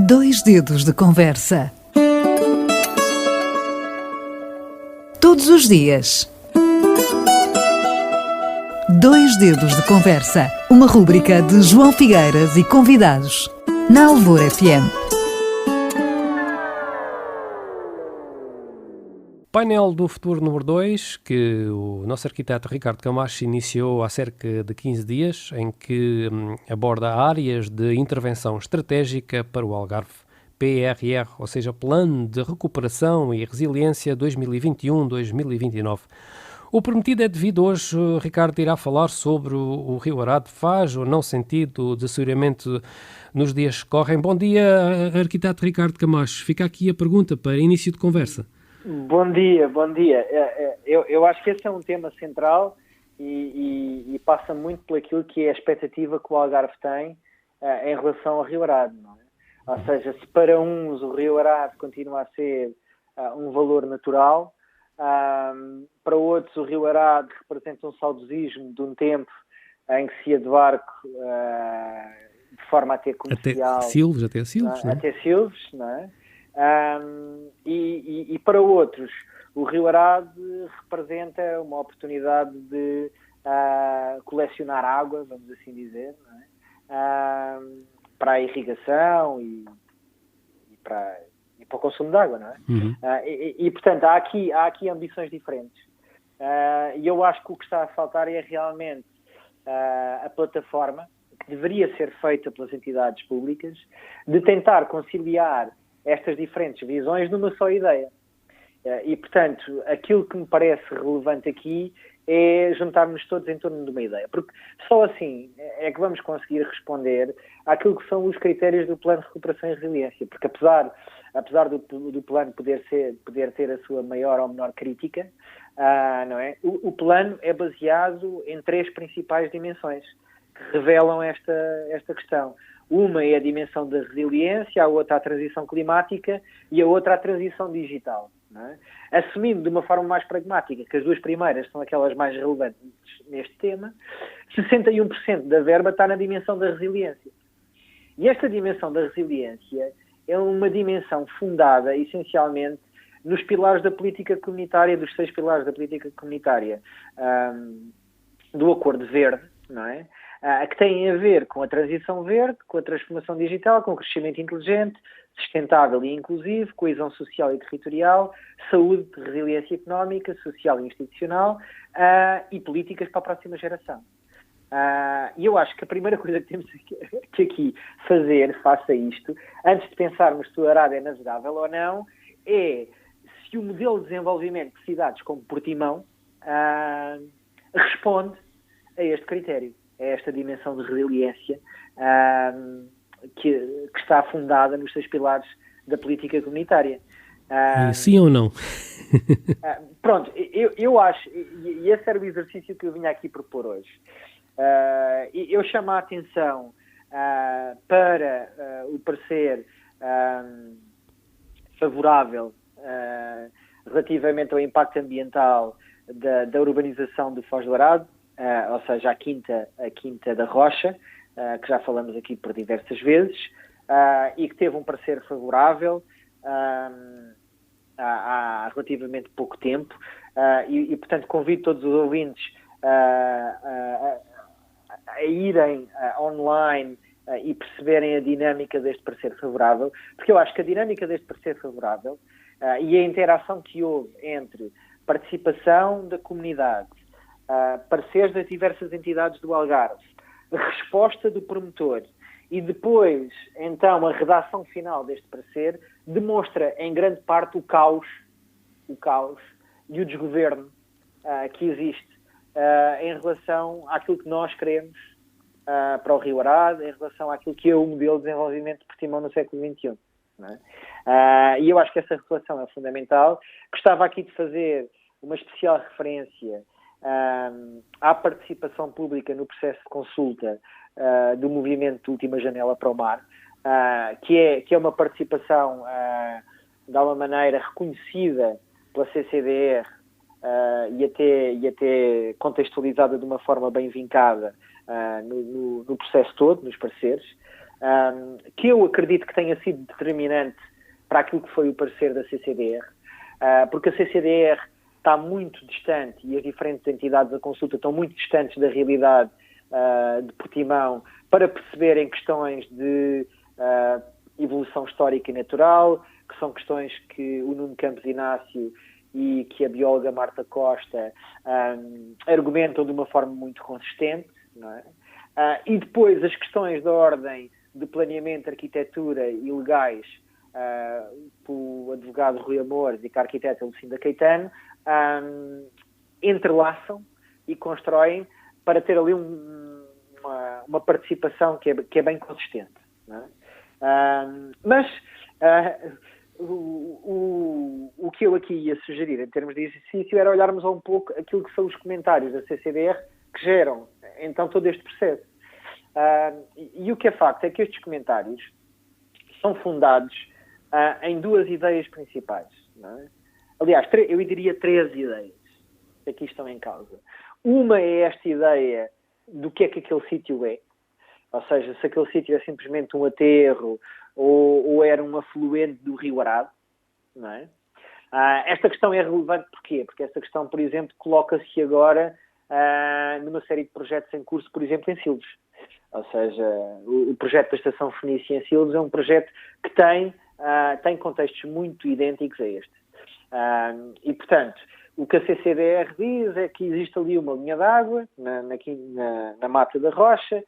Dois dedos de conversa. Todos os dias. Dois dedos de conversa. Uma rúbrica de João Figueiras e convidados. Na Alvor FM. Painel do Futuro número 2, que o nosso arquiteto Ricardo Camacho iniciou há cerca de 15 dias, em que aborda áreas de intervenção estratégica para o Algarve, PRR, ou seja, Plano de Recuperação e Resiliência 2021-2029. O prometido é devido hoje. Ricardo irá falar sobre o Rio Arado. Faz ou não sentido o desassoreamento nos dias que correm? Bom dia, arquiteto Ricardo Camacho. Fica aqui a pergunta para início de conversa. Bom dia. Eu acho que esse é um tema central e passa muito por aquilo que é a expectativa que o Algarve tem em relação ao Rio Arado, não é? Ou seja, se para uns o Rio Arado continua a ser um valor natural, para outros o Rio Arado representa um saudosismo de um tempo em que se ia de barco de forma até comercial. Até Silves, não é? Até Silves, não é? E para outros, o Rio Arado representa uma oportunidade de colecionar água, vamos assim dizer, não é? Para a irrigação e para o consumo de água, não é? Uhum. Portanto, há aqui ambições diferentes. E eu acho que o que está a faltar é realmente a plataforma, que deveria ser feita pelas entidades públicas, de tentar conciliar estas diferentes visões numa só ideia. E, portanto, aquilo que me parece relevante aqui é juntarmos todos em torno de uma ideia. Porque só assim é que vamos conseguir responder àquilo que são os critérios do Plano de Recuperação e Resiliência. Porque apesar do plano poder ter a sua maior ou menor crítica, não é? O plano é baseado em três principais dimensões que revelam esta questão. Uma é a dimensão da resiliência, a outra a transição climática e a outra a transição digital. Não é? Assumindo de uma forma mais pragmática que as duas primeiras são aquelas mais relevantes neste tema, 61% da verba está na dimensão da resiliência. E esta dimensão da resiliência é uma dimensão fundada, essencialmente, nos pilares da política comunitária, dos 6 pilares da política comunitária do Acordo Verde, não é? Que têm a ver com a transição verde, com a transformação digital, com o crescimento inteligente, sustentável e inclusivo, coesão social e territorial, saúde, resiliência económica, social e institucional e políticas para a próxima geração. E eu acho que a primeira coisa que temos que aqui fazer, face a isto, antes de pensarmos se o Arado é navegável ou não, é se o modelo de desenvolvimento de cidades como Portimão responde a este critério, a esta dimensão de resiliência que está fundada nos 6 pilares da política comunitária. Sim ou não? Pronto, eu acho, e esse era o exercício que eu vinha aqui propor hoje. Eu chamo a atenção para o parecer favorável relativamente ao impacto ambiental da urbanização do Foz do Arado, ou seja, a Quinta da Rocha, que já falamos aqui por diversas vezes, e que teve um parecer favorável há relativamente pouco tempo, e portanto convido todos os ouvintes a irem online e perceberem a dinâmica deste parecer favorável, porque eu acho que a dinâmica deste parecer favorável e a interação que houve entre participação da comunidade, pareceres das diversas entidades do Algarve, resposta do promotor e depois, então, a redação final deste parecer demonstra, em grande parte, o caos e o desgoverno que existe em relação àquilo que nós queremos para o Rio Arado, em relação àquilo que é o modelo de desenvolvimento de Portimão no século XXI. Não é? E eu acho que essa reflexão é fundamental. Gostava aqui de fazer uma especial referência à participação pública no processo de consulta do movimento Última Janela para o Mar, que é uma participação de alguma maneira reconhecida pela CCDR e até contextualizada de uma forma bem vincada no processo todo, nos pareceres, que eu acredito que tenha sido determinante para aquilo que foi o parecer da CCDR, porque a CCDR está muito distante e as diferentes entidades da consulta estão muito distantes da realidade de Portimão para perceberem questões de evolução histórica e natural, que são questões que o Nuno Campos Inácio e que a bióloga Marta Costa argumentam de uma forma muito consistente, não é? E depois as questões da ordem de planeamento, arquitetura e legais pelo advogado Rui Amores e com a arquiteta Lucinda Caetano entrelaçam e constroem para ter ali uma participação que é bem consistente, não é? Mas o que eu aqui ia sugerir em termos de exercício era olharmos um pouco aquilo que são os comentários da CCDR que geram então todo este processo. E o que é facto é que estes comentários são fundados em duas ideias principais, não é? Aliás, eu diria 3 ideias que aqui estão em causa. Uma é esta ideia do que é que aquele sítio é, ou seja, se aquele sítio é simplesmente um aterro ou era um afluente do Rio Arado, não é? Esta questão é relevante porquê? Porque esta questão, por exemplo, coloca-se agora numa série de projetos em curso, por exemplo, em Silves. Ou seja, o projeto da Estação Fenícia em Silves é um projeto que tem contextos muito idênticos a este. E, portanto, o que a CCDR diz é que existe ali uma linha d'água na Mata da Rocha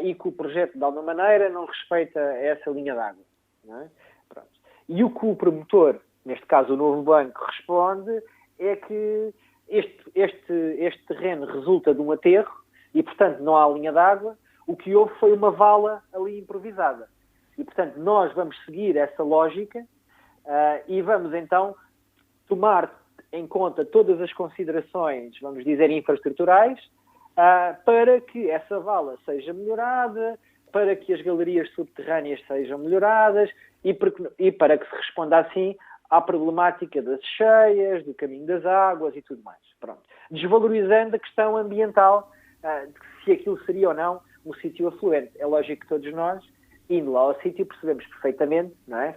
e que o projeto, de alguma maneira, não respeita essa linha d'água, não é? Pronto. E o que o promotor, neste caso o Novo Banco, responde é que este terreno resulta de um aterro e, portanto, não há linha d'água. O que houve foi uma vala ali improvisada. E, portanto, nós vamos seguir essa lógica e vamos, então, tomar em conta todas as considerações, vamos dizer, infraestruturais, para que essa vala seja melhorada, para que as galerias subterrâneas sejam melhoradas e para que se responda, assim, à problemática das cheias, do caminho das águas e tudo mais. Pronto. Desvalorizando a questão ambiental, de se aquilo seria ou não um sítio afluente. É lógico que todos nós, indo lá ao sítio, percebemos perfeitamente, não é?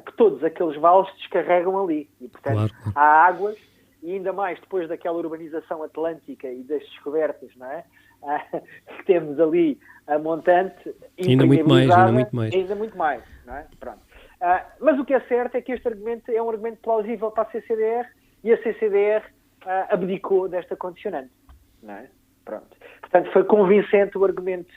Que todos aqueles vales se descarregam ali. E, portanto, claro, há águas, e ainda mais depois daquela urbanização atlântica e das descobertas, não é? Que temos ali a montante, ainda muito mais, não é? Pronto. Mas o que é certo é que este argumento é um argumento plausível para a CCDR e a CCDR abdicou desta condicionante, não é? Pronto. Portanto, foi convincente o argumento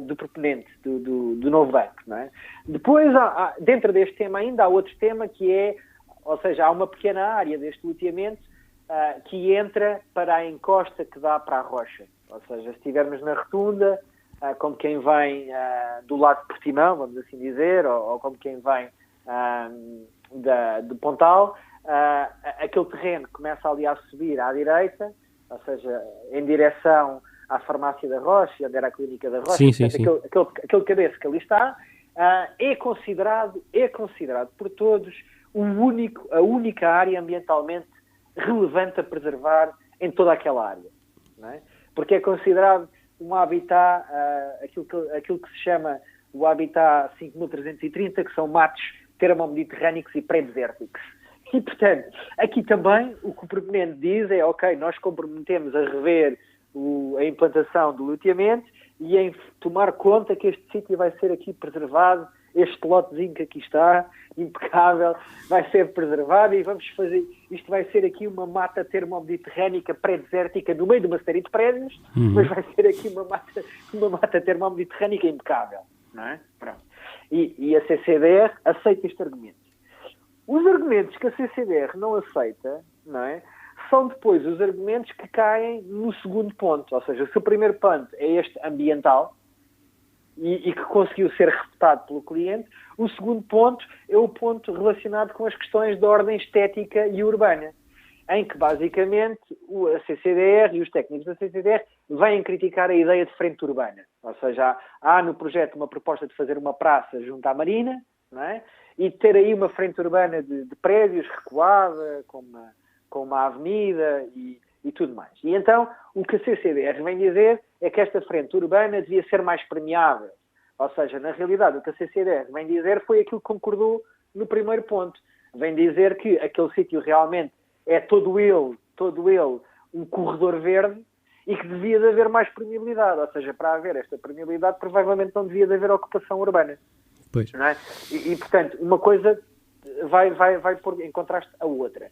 do proponente do Novo Banco, não é? Depois, dentro deste tema ainda, há outro tema que é, ou seja, há uma pequena área deste loteamento que entra para a encosta que dá para a rocha. Ou seja, se estivermos na rotunda, como quem vem do lado de Portimão, vamos assim dizer, ou como quem vem do Pontal, aquele terreno começa ali a subir à direita, ou seja, em direção à farmácia da Rocha, onde era a clínica da Rocha. Sim, portanto, sim. Aquele cabeço que ali está é considerado por todos a única área ambientalmente relevante a preservar em toda aquela área, não é? Porque é considerado um habitat, aquilo que se chama o habitat 5330, que são matos termomediterrânicos e pré-desérticos. E, portanto, aqui também o que o proponente diz é, ok, nós comprometemos a rever a implantação do loteamento e em tomar conta que este sítio vai ser aqui preservado, este lotezinho que aqui está, impecável, vai ser preservado e vamos fazer, isto vai ser aqui uma mata termomediterrânica pré-desértica no meio de uma série de prédios, mas vai ser aqui uma mata termomediterrânica impecável, não é? Pronto. E a CCDR aceita este argumento. Os argumentos que a CCDR não aceita, não é, são depois os argumentos que caem no segundo ponto. Ou seja, se o primeiro ponto é este ambiental e que conseguiu ser refutado pelo cliente, o segundo ponto é o ponto relacionado com as questões de ordem estética e urbana, em que basicamente a CCDR e os técnicos da CCDR vêm criticar a ideia de frente urbana. Ou seja, há no projeto uma proposta de fazer uma praça junto à marina, não é? E ter aí uma frente urbana de prédios recuada, com uma avenida e tudo mais. E então, o que a CCDR vem dizer é que esta frente urbana devia ser mais permeável. Ou seja, na realidade, o que a CCDR vem dizer foi aquilo que concordou no primeiro ponto. Vem dizer que aquele sítio realmente é todo ele um corredor verde e que devia de haver mais permeabilidade. Ou seja, para haver esta permeabilidade, provavelmente não devia de haver ocupação urbana. Pois. Não é? Portanto, uma coisa vai pôr em contraste a outra.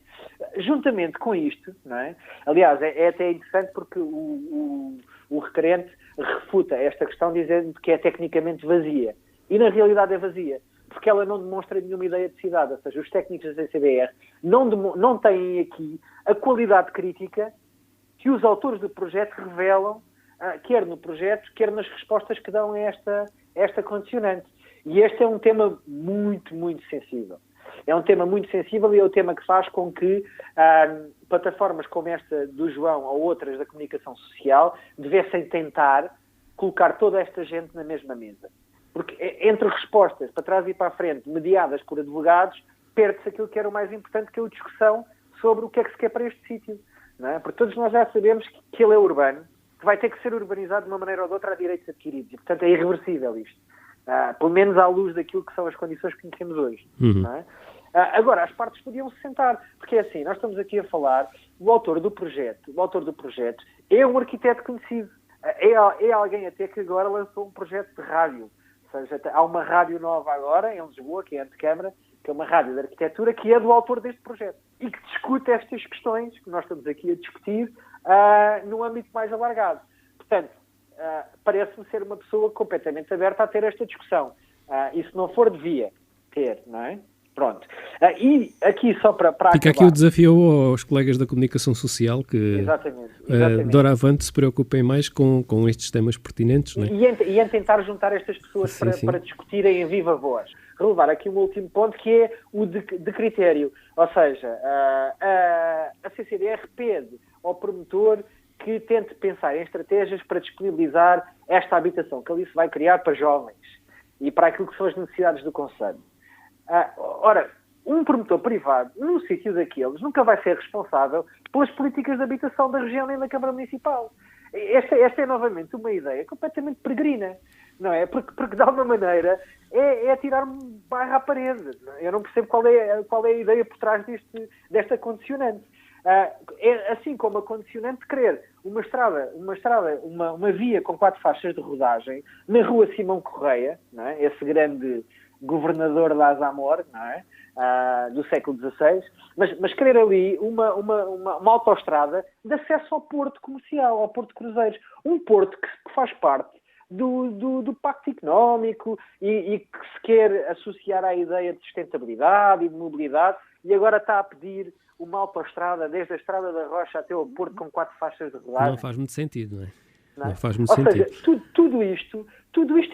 Juntamente com isto, não é? Aliás, é até interessante porque o requerente refuta esta questão dizendo que é tecnicamente vazia. E na realidade é vazia, porque ela não demonstra nenhuma ideia de cidade. Ou seja, os técnicos da CCDR não têm aqui a qualidade crítica que os autores do projeto revelam, quer no projeto, quer nas respostas que dão a esta condicionante. E este é um tema muito, muito sensível. É um tema muito sensível e é o tema que faz com que plataformas como esta do João ou outras da comunicação social devessem tentar colocar toda esta gente na mesma mesa. Porque entre respostas para trás e para a frente, mediadas por advogados, perde-se aquilo que era o mais importante, que é a discussão sobre o que é que se quer para este sítio. Não é? Porque todos nós já sabemos que ele é urbano, que vai ter que ser urbanizado de uma maneira ou de outra a direitos adquiridos. E, portanto, é irreversível isto. Pelo menos à luz daquilo que são as condições que conhecemos hoje. Não é? Agora, as partes podiam se sentar, porque é assim, nós estamos aqui a falar, o autor do projeto é um arquiteto conhecido, é alguém até que agora lançou um projeto de rádio, ou seja, há uma rádio nova agora, em Lisboa, que é a Antecâmara, que é uma rádio de arquitetura, que é do autor deste projeto, e que discute estas questões que nós estamos aqui a discutir num âmbito mais alargado. Portanto, parece-me ser uma pessoa completamente aberta a ter esta discussão. E se não for, devia ter, não é? Pronto. E aqui só para Fica acabar... aqui o desafio aos colegas da comunicação social que, exatamente. doravante, se preocupem mais com estes temas pertinentes. Não é? E em tentar juntar estas pessoas para discutirem em viva voz. Relevar aqui um último ponto, que é o de critério. Ou seja, a CCDR pede ao promotor que tente pensar em estratégias para disponibilizar esta habitação que ali se vai criar para jovens e para aquilo que são as necessidades do concelho. Ora, um promotor privado, num sítio daqueles, nunca vai ser responsável pelas políticas de habitação da região nem da Câmara Municipal. Esta é novamente uma ideia completamente peregrina, não é? Porque de alguma maneira é tirar um bairro à parede. Não é? Eu não percebo qual é a ideia por trás desta condicionante. É assim como a condicionante de querer uma via com 4 faixas de rodagem na rua Simão Correia, não é? Esse grande governador de Azamor, não é? Do século XVI, mas querer ali uma autoestrada de acesso ao porto comercial, ao porto de cruzeiros. Um porto que faz parte do pacto económico e que se quer associar à ideia de sustentabilidade e de mobilidade, e agora está a pedir uma autoestrada desde a Estrada da Rocha até ao porto com 4 faixas de rodagem. Não faz muito sentido, não é? Não faz Ou muito sentido. seja, tudo isto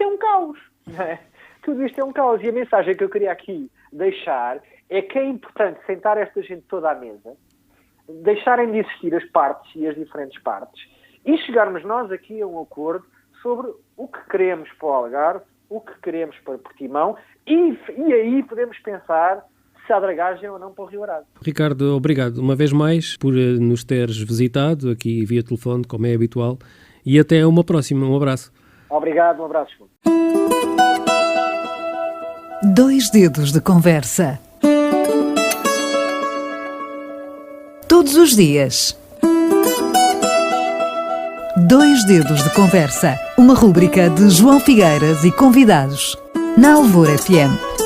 é um caos, não é? Tudo isto é um caos. E a mensagem que eu queria aqui deixar é que é importante sentar esta gente toda à mesa, deixarem de existir as partes e as diferentes partes e chegarmos nós aqui a um acordo sobre o que queremos para o Algarve, o que queremos para Portimão e aí podemos pensar se há dragagem ou não para o Rio Arado. Ricardo, obrigado uma vez mais por nos teres visitado aqui via telefone, como é habitual, e até uma próxima. Um abraço. Obrigado, um abraço. 2 dedos de conversa. Todos os dias. 2 dedos de conversa. Uma rúbrica de João Figueiras e convidados. Na Alvor FM.